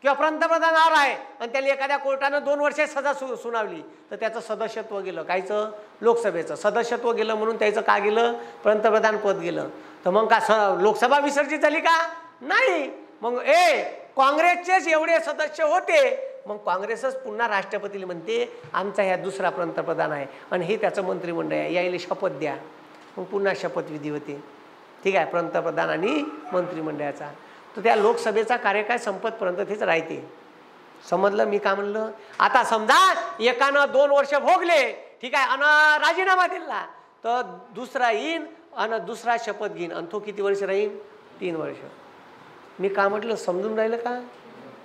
किंवा पंतप्रधानावर आहे आणि त्याला एखाद्या कोर्टानं 2 वर्षे सजा सुनावली तर त्याचं सदस्यत्व गेलं. कायचं? लोकसभेचं सदस्यत्व गेलं म्हणून त्याचं का गेलं? पंतप्रधान पद गेलं. तर मग का लोकसभा विसर्जित झाली का? नाही. मग काँग्रेसचेच एवढे सदस्य होते, मग काँग्रेसच पुन्हा राष्ट्रपतीला म्हणते आमचा ह्या दुसरा पंतप्रधान आहे आणि हे त्याचं मंत्रिमंडळ आहे, यायला शपथ द्या. मग पुन्हा शपथविधी होते. ठीक आहे, पंतप्रधान आणि मंत्रिमंडळाचा. तर त्या लोकसभेचा कार्यकाळ संपतपर्यंत तेच राहते. समजलं मी का म्हणलं? आता समजा एकानं 2 वर्ष भोगले, ठीक आहे, आणि राजीनामा दिला तर दुसरा येईन आणि दुसरा शपथ घेईन आणि तो किती वर्ष राहीन? 3 वर्ष. मी का म्हटलं? समजून राहिलं का?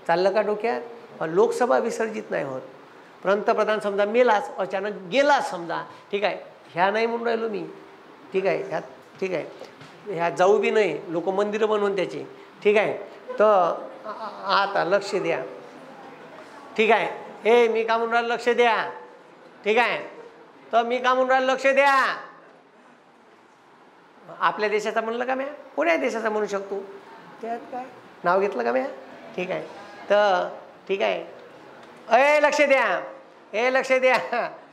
चाललं का डोक्यात? लोकसभा विसर्जित नाही होत. पंतप्रधान समजा मेलाच, अचानक गेलाच समजा, ठीक आहे, ह्या नाही म्हणून राहिलो मी. ठीक आहे, ठीक आहे, ह्या जाऊ बी नाही, लोक मंदिरं बनवून त्याचे. ठीक आहे, तर आता लक्ष द्या. ठीक आहे, मी का म्हणून राहिलो? लक्ष द्या. ठीक आहे, तर मी का म्हणून राहिलो? लक्ष द्या. आपल्या देशाचा म्हणलं का म्या? कोण्या देशाचा म्हणू शकतो? त्यात काय नाव घेतलं का म्या? ठीक आहे, तर ठीक आहे, लक्ष द्या. लक्ष द्या.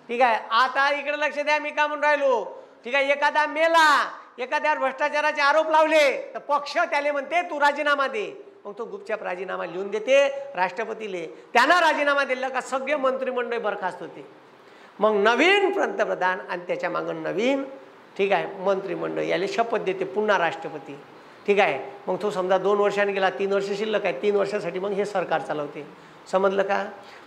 ठीक आहे, आता इकडे लक्ष द्या. मी का म्हणून राहिलो? ठीक आहे, एखादा मेला, एखाद्यावर भ्रष्टाचाराचे आरोप लावले तर पक्ष त्याला म्हणते तू राजीनामा दे. मग तो गुपचाप राजीनामा लिहून देते राष्ट्रपतीले. त्यांना राजीनामा दिला का सगळे मंत्रिमंडळ बरखास्त होते. मग नवीन पंतप्रधान आणि त्याच्या मागं नवीन ठीक आहे मंत्रिमंडळ याला शपथ देते पुन्हा राष्ट्रपती. ठीक आहे. मग तो समजा 2 वर्षांनी गेला, 3 वर्ष शिल्लक आहे, 3 वर्षासाठी मग हे सरकार चालवते. समजलं का?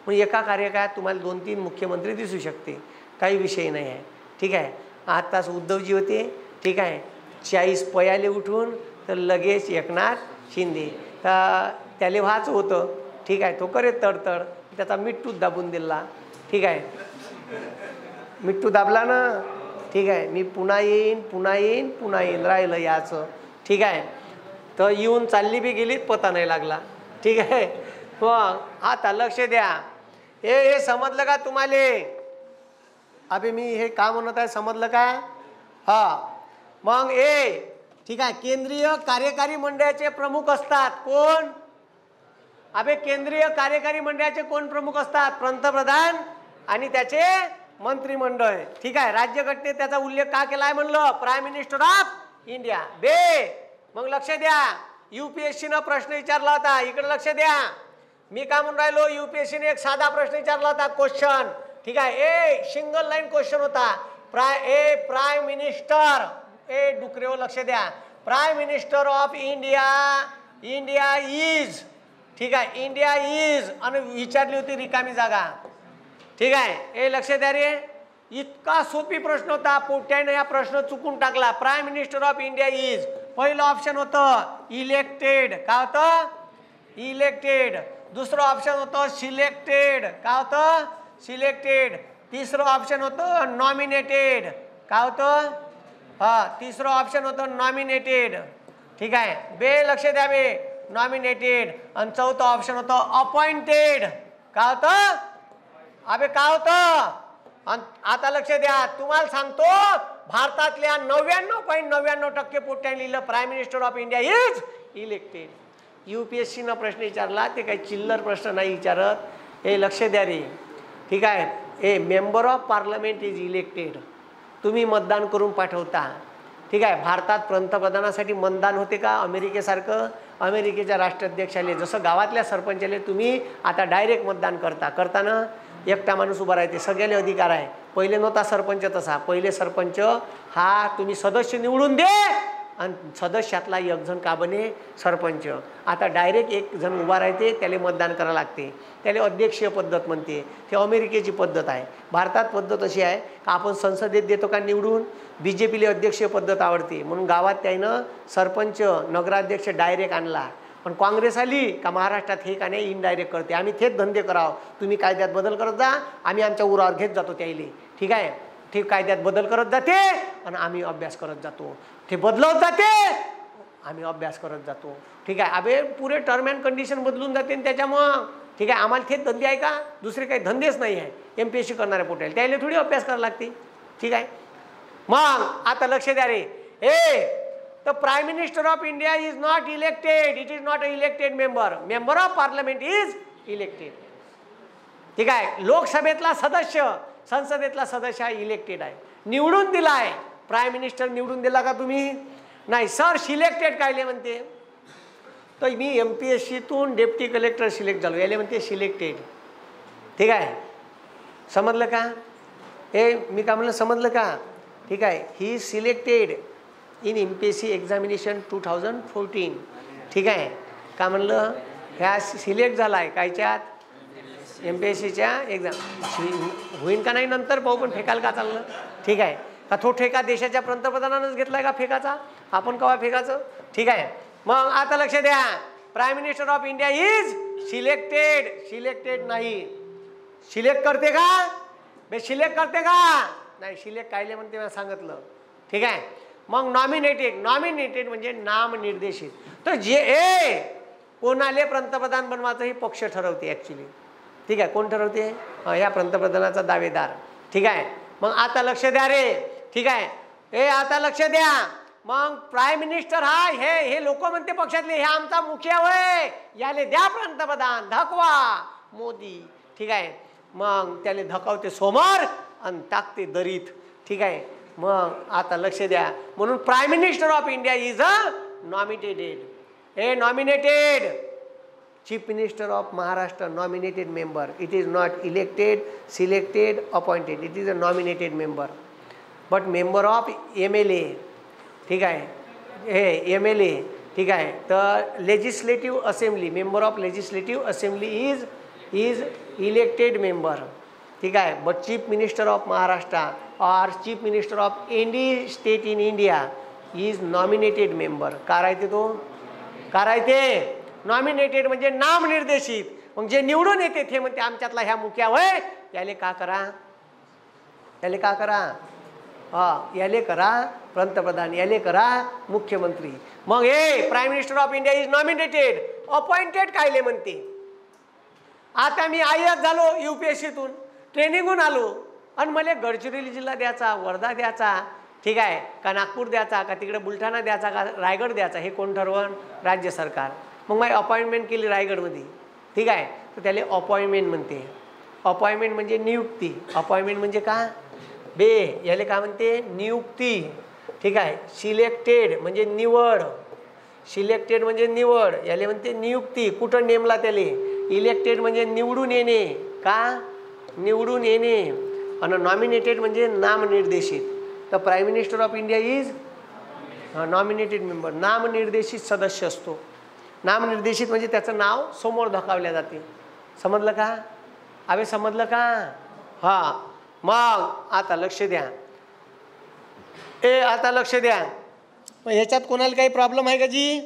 मग एका कार्यकाळात तुम्हाला 2-3 मुख्यमंत्री दिसू शकते, काही विषय नाही आहे. ठीक आहे. आताच उद्धवजी होते. ठीक आहे. 40 पयाले उठून तर लगेच एकनाथ शिंदे तर त्याला व्हायचं होतं. ठीक आहे. तो करे तडतड, त्याचा मिट्टूच दाबून दिला. ठीक आहे. मिट्टू दाबला ना. ठीक आहे. मी पुन्हा येईन पुन्हा येईन पुन्हा येईन राहिलं याचं. ठीक आहे. तर येऊन चालली बी गेली पता नाही लागला. ठीक आहे. मग आता लक्ष द्या. हे समजलं का तुम्हाला? अबे मी हे का म्हणत आहे समजलं का? हा. मग ठीक आहे. केंद्रीय कार्यकारी मंडळाचे प्रमुख असतात कोण? अबे केंद्रीय कार्यकारी मंडळाचे कोण प्रमुख असतात? पंतप्रधान आणि त्याचे मंत्रिमंडळ. ठीक आहे. राज्यघटनेत त्याचा उल्लेख का केला आहे म्हणलं? Prime minister of India. मग लक्ष द्या. UPSC प्रश्न विचारला होता. इकडे लक्ष द्या. मी काय म्हणून राहिलो? UPSC एक साधा प्रश्न विचारला होता क्वेश्चन. ठीक आहे. सिंगल लाईन क्वेश्चन होता. प्राईम मिनिस्टर डुकरेव लक्ष द्या. Prime minister of India is. ठीक आहे. इंडिया इज आणि विचारली होती रिकामी जागा. ठीक आहे. लक्ष द्या रे. इतका सोपी प्रश्न होता. पोट्याने हा प्रश्न चुकून टाकला. Prime minister of India is पहिलं ऑप्शन होतं इलेक्टेड. काय होतं? इलेक्टेड. दुसरं ऑप्शन होतं सिलेक्टेड. काय होतं? सिलेक्टेड. तिसरं ऑप्शन होतं नॉमिनेटेड. काय होतं? तिसरं ऑप्शन होतं नॉमिनेटेड. ठीक आहे. लक्ष द्या नॉमिनेटेड. आणि चौथं ऑप्शन होतं अपॉइंटेड. काय होतं? अबे काय होतं? आता लक्ष द्या. तुम्हाला सांगतो भारतातल्या 99.99% पोट्याने लिहिलं prime minister of India is elected. UPSC प्रश्न विचारला ते काही चिल्लर प्रश्न नाही विचारत. लक्ष द्या रे. ठीक आहे. Member of parliament is elected. तुम्ही मतदान करून पाठवता. ठीक आहे. भारतात पंतप्रधानासाठी मतदान होते का अमेरिकेसारखं? अमेरिकेच्या राष्ट्राध्यक्षाले जसं गावातल्या सरपंचाले तुम्ही आता डायरेक्ट मतदान करताना एकटा माणूस उभा राहते. सगळ्याला अधिकार आहे. पहिले नव्हता सरपंच तसा. पहिले सरपंच हा तुम्ही सदस्य निवडून दे आणि सदस्यातला एक जण का बने सरपंच. आता डायरेक्ट एक जण उभा राहते त्याला मतदान करावं लागते. त्याला अध्यक्षीय पद्धत म्हणते. ते अमेरिकेची पद्धत आहे. भारतात पद्धत अशी आहे का आपण संसदेत देतो का निवडून. BJPला अध्यक्षीय पद्धत आवडते म्हणून गावात त्यानं सरपंच नगराध्यक्ष डायरेक्ट आणला. पण काँग्रेस आली का महाराष्ट्रात हे का नाही इनडायरेक्ट करते. आम्ही थेट धंदे करावं. तुम्ही कायद्यात बदल करत जा. आम्ही आमच्या उरावर घेत जातो त्याईले. ठीक आहे. ते कायद्यात बदल करत जाते आणि आम्ही अभ्यास करत जातो. ते बदलवत जाते आम्ही अभ्यास करत जातो. ठीक आहे. अबे पुरे टर्म अँड कंडिशन बदलून जाते त्याच्यामुळं. ठीक आहे. आम्हाला थेट धंदे आहे का? दुसरे काही धंदेच नाही आहे. MPSC करणाऱ्या पोटायला त्याला थोडी अभ्यास करायला लागते. ठीक आहे. मग आता लक्ष द्या रे. The Prime Minister of India is not elected. It is not an elected member. Member of Parliament is elected. ठीक आहे. लोकसभेतला सदस्य संसदेतला सदस्य हा इलेक्टेड आहे. निवडून दिला आहे. प्राईम मिनिस्टर निवडून दिला का तुम्ही? नाही सर. सिलेक्टेड कायले म्हणते? तर मी MPSCतून डेप्टी कलेक्टर सिलेक्ट झालो याले म्हणते सिलेक्टेड. ठीक आहे. समजलं का? मी का म्हणलं समजलं का? ठीक आहे. ही सिलेक्टेड इन MPSC एक्झामिनेशन 2014. ठीक आहे. का म्हणलं? ह्या सिलेक्ट झाला आहे कायच्यात? MPSCच्या एक्झाम. होईन का नाही नंतर पाहू. पण फेकाल का चाललं? ठीक आहे. का तो ठेका देशाच्या पंतप्रधानानंच घेतलाय का फेकाचा? आपण कवा फेकाचं? ठीक आहे. मग आता लक्ष द्या. Prime minister of India is selected. Selected नाही. सिलेक्ट करते का? सिलेक्ट करते का? नाही. सिलेक्ट कायले म्हणते मी सांगितलं. ठीक आहे. मग नॉमिनेटेड. नॉमिनेटेड म्हणजे नामनिर्देशित. तर कोणाले पंतप्रधान बनवायचं हे पक्ष ठरवते ॲक्च्युली. ठीक आहे. कोण ठरवते? या पंतप्रधानाचा दावेदार. ठीक आहे. मग आता लक्ष द्या रे. ठीक आहे. आता लक्ष द्या. मग प्राईम मिनिस्टर हा हे लोक म्हणते पक्षातले हे आमचा मुखिया होय याले द्या पंतप्रधान धकवा मोदी. ठीक आहे. मग त्याले धकावते समोर आणि टाकते दरीत. ठीक आहे. मग आता लक्ष द्या. म्हणून prime minister of India is a nominated. Nominated. Chief minister of Maharashtra nominated member. It is not elected, selected, appointed. It is a nominated member. But member of MLA, ठीक आहे, हे MLA, ठीक आहे. तर legislative assembly, member of legislative assembly is elected member, ठीक आहे. But chief minister of Maharashtra or chief minister of any state in India is nominated member. का राहते तो? का राहते? नॉमिनेटेड म्हणजे नामनिर्देशित. मग जे निवडून येते ते म्हणते आमच्यातला ह्या मुख्या वय याले का करा, याले का करा, याले करा पंतप्रधान, याले करा मुख्यमंत्री. मग हे prime minister of India is nominated, appointed कायले म्हणते. आता मी IAS झालो, UPSCतून ट्रेनिंगहून आलो आणि मला गडचिरोली जिल्हा द्यायचा, वर्धा द्यायचा, ठीक आहे, का नागपूर द्यायचा, का तिकडे बुलढाणा द्यायचा, का रायगड द्यायचा, हे कोण ठरवण? राज्य सरकार. मग मी अपॉइंटमेंट केली रायगडमध्ये, ठीक आहे. तर त्याला अपॉइंटमेंट म्हणते. अपॉइंटमेंट म्हणजे नियुक्ती. अपॉइंटमेंट म्हणजे का बे, याले काय म्हणते? नियुक्ती, ठीक आहे. सिलेक्टेड म्हणजे निवड, सिलेक्टेड म्हणजे निवड, याले म्हणते नियुक्ती. कुठं नेमला त्याले? इलेक्टेड म्हणजे निवडून येणे, का निवडून येणे. आणि नॉमिनेटेड म्हणजे नामनिर्देशित. तर prime minister of India is nominated member, नामनिर्देशित सदस्य असतो. नामनिर्देशित म्हणजे त्याचं नाव समोर धकावल्या जाते. समजलं का? अबे समजलं का? हां. मग आता लक्ष द्या, आता लक्ष द्या. मग ह्याच्यात कोणाला काही प्रॉब्लेम आहे का जी?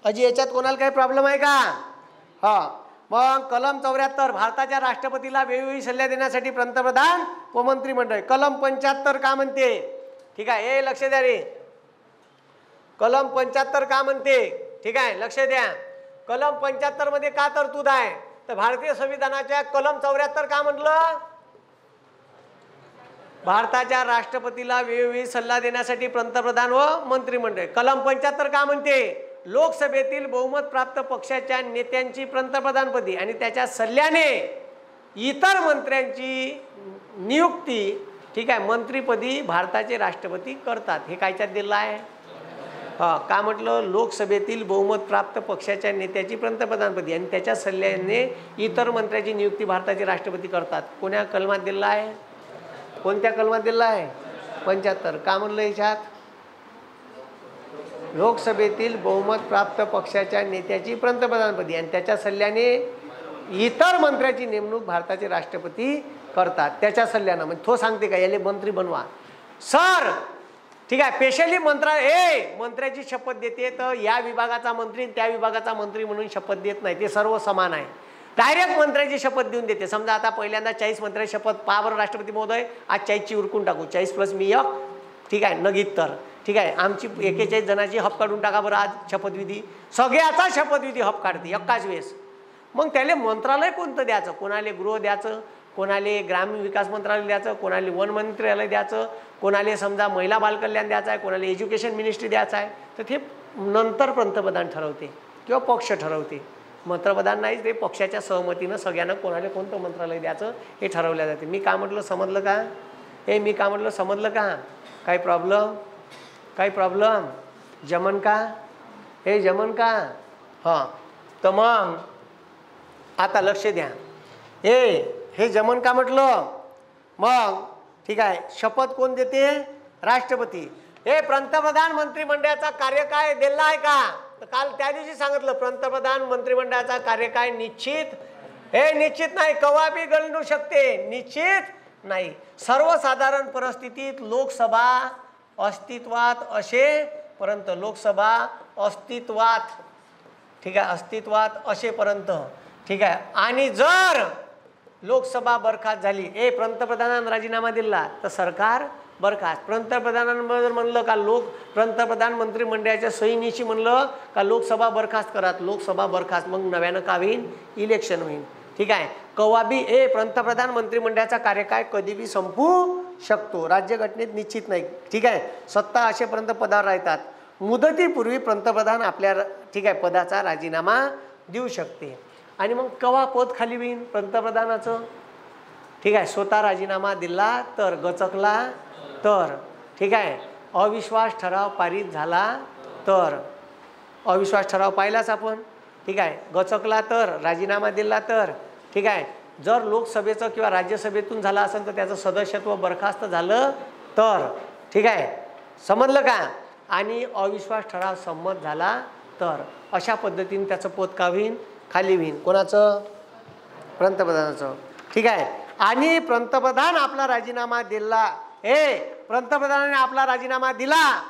अजी याच्यात कोणाला काही प्रॉब्लेम आहे का? हां. मग कलम 74 भारताच्या राष्ट्रपतीला वेळोवेळी सल्ला देण्यासाठी पंतप्रधान व मंत्रिमंडळ. कलम 75 का म्हणते? ठीक आहे, हे लक्ष द्या रे. कलम 75 का म्हणते? ठीक आहे, लक्ष द्या. कलम 75 मध्ये का तरतूद आहे? तर भारतीय संविधानाच्या कलम 74 का म्हटलं? भारताच्या राष्ट्रपतीला वेळोवेळी सल्ला देण्यासाठी पंतप्रधान व मंत्रिमंडळ. कलम 75 का म्हणते? लोकसभेतील बहुमत प्राप्त पक्षाच्या नेत्यांची पंतप्रधानपदी आणि त्याच्या सल्ल्याने इतर मंत्र्यांची नियुक्ती, ठीक आहे, मंत्रिपदी भारताचे राष्ट्रपती करतात. हे कायच्यात दिलं आहे? हां, का म्हटलं? लोकसभेतील बहुमत प्राप्त पक्षाच्या नेत्याची पंतप्रधानपदी आणि त्याच्या सल्ल्याने इतर मंत्र्याची नियुक्ती भारताचे राष्ट्रपती करतात. कोण्या कलमात दिलं आहे? कोणत्या कलमात दिलं आहे? 75. का म्हणलं याच्यात? लोकसभेतील बहुमत प्राप्त पक्षाच्या नेत्याची पंतप्रधानपदी आणि त्याच्या सल्ल्याने इतर मंत्र्याची नेमणूक भारताचे राष्ट्रपती करतात. त्याच्या सल्ल्यानं म्हणजे तो सांगते का याले मंत्री बनवा सर, ठीक आहे. स्पेशली मंत्र्याची शपथ देते तर या विभागाचा मंत्री त्या विभागाचा मंत्री म्हणून शपथ देत नाही. ते सर्व समान आहे. डायरेक्ट मंत्र्याची शपथ देऊन देते. समजा आता पहिल्यांदा 40 मंत्र्याची शपथ पहा बरं राष्ट्रपती महोदय, आज 40ची उरकून टाकू, 40 + मी 1, ठीक आहे, नगीत तर ठीक आहे, आमची 41 जणांची हप काढून टाका बरं आज शपथविधी. सगळ्याचा शपथविधी हप काढते एकाच वेळेस. मग त्याला मंत्रालय कोणतं द्यायचं? कोणाला गृह द्यायचं, कोणाला ग्रामीण विकास मंत्रालय द्यायचं, कोणाला वन मंत्रालय द्यायचं, कोणाला समजा महिला बालकल्याण द्यायचं आहे, कोणाला एज्युकेशन मिनिस्ट्री द्यायचं आहे. तर ते नंतर पंतप्रधान ठरवते किंवा पक्ष ठरवते. मंत्रप्रधान नाही, ते पक्षाच्या सहमतीनं सगळ्यांना कोणाला कोणतं मंत्रालय द्यायचं हे ठरवलं जाते. मी का म्हटलं समजलं का? हे मी का म्हटलं समजलं का? काही प्रॉब्लेम? काही प्रॉब्लेम? जमन का? हे जमन का? हां. तर मग आता लक्ष द्या. हे जमन का म्हटलं? मग ठीक आहे, शपथ कोण देते? राष्ट्रपती. हे पंतप्रधान मंत्रिमंडळाचा कार्यकाळ दिला आहे का? तर काल त्या दिवशी सांगितलं पंतप्रधान मंत्रिमंडळाचा कार्यकाळ निश्चित, हे निश्चित नाही, कवा बी गणू शकते, निश्चित नाही. सर्वसाधारण परिस्थितीत लोकसभा अस्तित्वात असे, परंतु लोकसभा अस्तित्वात, ठीक आहे, अस्तित्वात असेपर्यंत, ठीक आहे. आणि जर लोकसभा बरखास्त झाली, पंतप्रधानांनी राजीनामा दिला तर सरकार बरखास्त. पंतप्रधानांबरोबर म्हणलं का पंतप्रधान मंत्रिमंडळाच्या सहीनिशी म्हणलं का लोकसभा बरखास्त करा, लोकसभा बरखास्त, मग नव्यानं का होईल? इलेक्शन होईल, ठीक आहे. कवा बी पंतप्रधान मंत्रिमंडळाचा कार्यकाळ कधी बी संपू शकतो, राज्यघटनेत निश्चित नाही, ठीक आहे. सत्ता असेपर्यंत पदावर राहतात. मुदतीपूर्वी पंतप्रधान आपल्या, ठीक आहे, पदाचा राजीनामा देऊ शकते. आणि मग कवा पद खाली होईल पंतप्रधानाचं? ठीक आहे, स्वतः राजीनामा दिला तर, गचकला तर, ठीक आहे, अविश्वास ठराव पारित झाला तर, अविश्वास ठराव पाहिलाच आपण, ठीक आहे, गचकला तर, राजीनामा दिला तर, ठीक आहे, जर लोकसभेचं किंवा राज्यसभेतून झालं असेल तर त्याचं सदस्यत्व बरखास्त झालं तर, ठीक आहे, समजलं का, आणि अविश्वास ठराव संमत झाला तर अशा पद्धतीने त्याचं पद का होईन, खाली होईन. कोणाचं? पंतप्रधानाचं. ठीक आहे, आणि पंतप्रधान आपला राजीनामा दिला, पंतप्रधानाने आपला राजीनामा दिला,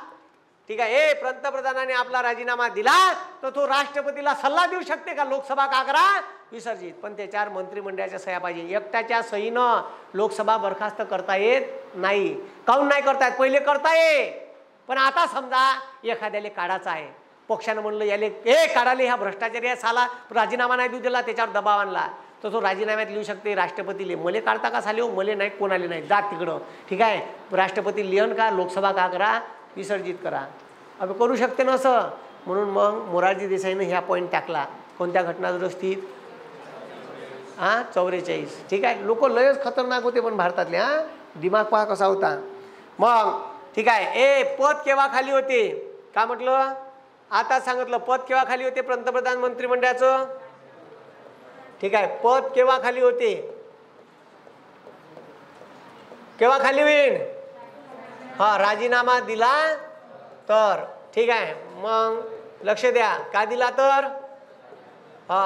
ठीक आहे, पंतप्रधानाने आपला राजीनामा दिला तर तो राष्ट्रपतीला सल्ला देऊ शकते का लोकसभा का करा विसर्जित, पण त्याच्यावर मंत्रिमंडळाच्या सह्या पाहिजे. एकट्याच्या सहीनं लोकसभा बरखास्त करता येत नाही. काऊन नाही करता येत? पहिले करता ये, पण आता समजा एखाद्याला काढायचा आहे, पक्षानं म्हणलं याले काढाले, ह्या भ्रष्टाचारी आहे, साला राजीनामा नाही देऊ दिला, त्याच्यावर दबाव आणला तर तो राजीनाम्यात लिहू शकते राष्ट्रपतीले, मले काढता का साले, मले नाही, कोणाले नाही, जात तिकडं, ठीक आहे, राष्ट्रपती लिहन का लोकसभा का करा विसर्जित करा, अबे करू शकते ना असं. म्हणून मग मोरारजी देसाईनं ह्या पॉईंट टाकला. कोणत्या घटनादुरुस्तीत? 44. ठीक आहे, लोक लयच खतरनाक होते पण भारतातले, दिमाग पहा कसा होता. मग ठीक आहे, पद केव्हा खाली होते का म्हटलं, आता सांगितलं पद केव्हा खाली होते पंतप्रधान मंत्रिमंडळाचं. ठीक आहे, पद केव्हा खाली होते, केव्हा खाली होईल, राजीनामा दिला तर. ठीक आहे, मग लक्ष द्या, का दिला तर,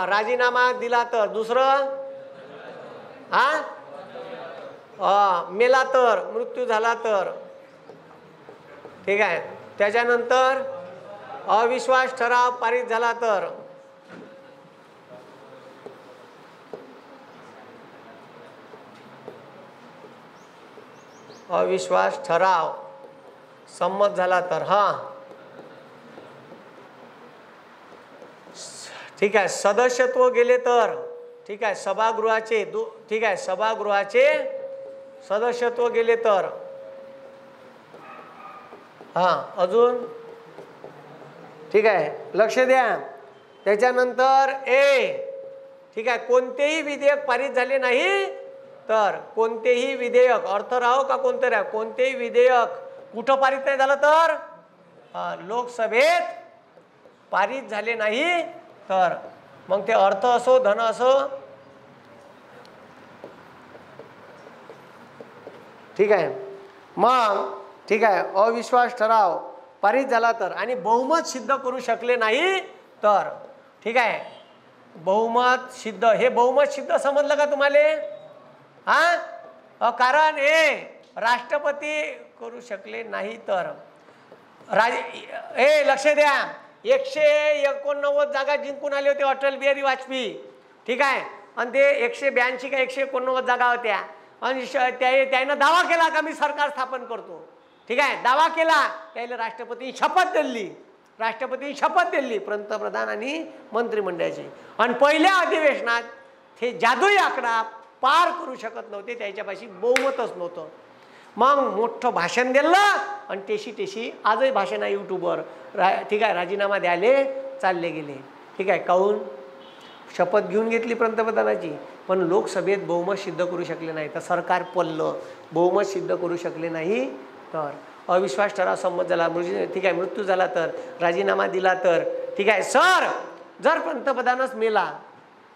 राजीनामा दिला तर. दुसरं, मेला तर, मृत्यू झाला तर. ठीक आहे, त्याच्यानंतर अविश्वास ठराव पारित झाला तर. अविश्वास ठराव संमत झाला तर. ठीक आहे, सदस्यत्व गेले तर. ठीक आहे, सभागृहाचे ठीक आहे, सभागृहाचे सदस्यत्व गेले तर. अजून ठीक आहे, लक्ष द्या. त्याच्यानंतर ठीक आहे, कोणतेही विधेयक पारित झाले नाही तर, कोणतेही विधेयक, अर्थ राहो का कोणतं राहो, कोणतेही विधेयक कुठं पारित नाही झालं तर, लोकसभेत पारित झाले नाही तर, मग ते अर्थ असो धन असो. ठीक आहे, मग ठीक आहे, अविश्वास ठराव पारित झाला तर आणि बहुमत सिद्ध करू शकले नाही तर. ठीक आहे, बहुमत सिद्ध, हे बहुमत सिद्ध समजलं का तुम्हाला? कारण राष्ट्रपती करू शकले नाही तर. लक्ष द्या, 189 जागा जिंकून आले होते अटल बिहारी वाजपेयी. ठीक आहे, आणि ते 182 का 189 जागा होत्या आणि त्यानं दावा केला का मी सरकार स्थापन करतो. ठीक आहे, दावा केला, त्याला राष्ट्रपती शपथ दिली, राष्ट्रपती शपथ दिली पंतप्रधान आणि मंत्रिमंडळाची. आणि पहिल्या अधिवेशनात हे जादुई आकडा पार करू शकत नव्हते, त्याच्यापाशी बहुमतच नव्हतं. मग मोठं भाषण दिलं आणि तेशी आजही भाषण आहे यूट्यूबवर. ठीक आहे, राजीनामा द्यायले चालले गेले. ठीक आहे, काहून? शपथ घेऊन घेतली पंतप्रधानाची, पण लोकसभेत बहुमत सिद्ध करू शकले नाही तर सरकार पडलं. बहुमत सिद्ध करू शकले नाही तर, अविश्वास ठराव संमत झाला, ठीक आहे, मृत्यू झाला तर, राजीनामा दिला तर. ठीक आहे, जर पंतप्रधानच मेला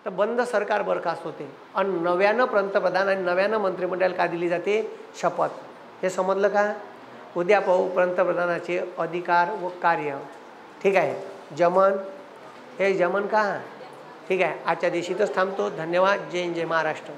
तर बंद सरकार बरखास्त होते आणि नव्यानं पंतप्रधान आणि नव्यानं मंत्रिमंडळ का दिली जाते? शपथ. हे समजलं का? उद्या पाहू पंतप्रधानाचे अधिकार व कार्य. ठीक आहे, जमन, हे जमन का? ठीक आहे, आजच्या दिवशीतच थांबतो. धन्यवाद. जय हिंद, जय महाराष्ट्र.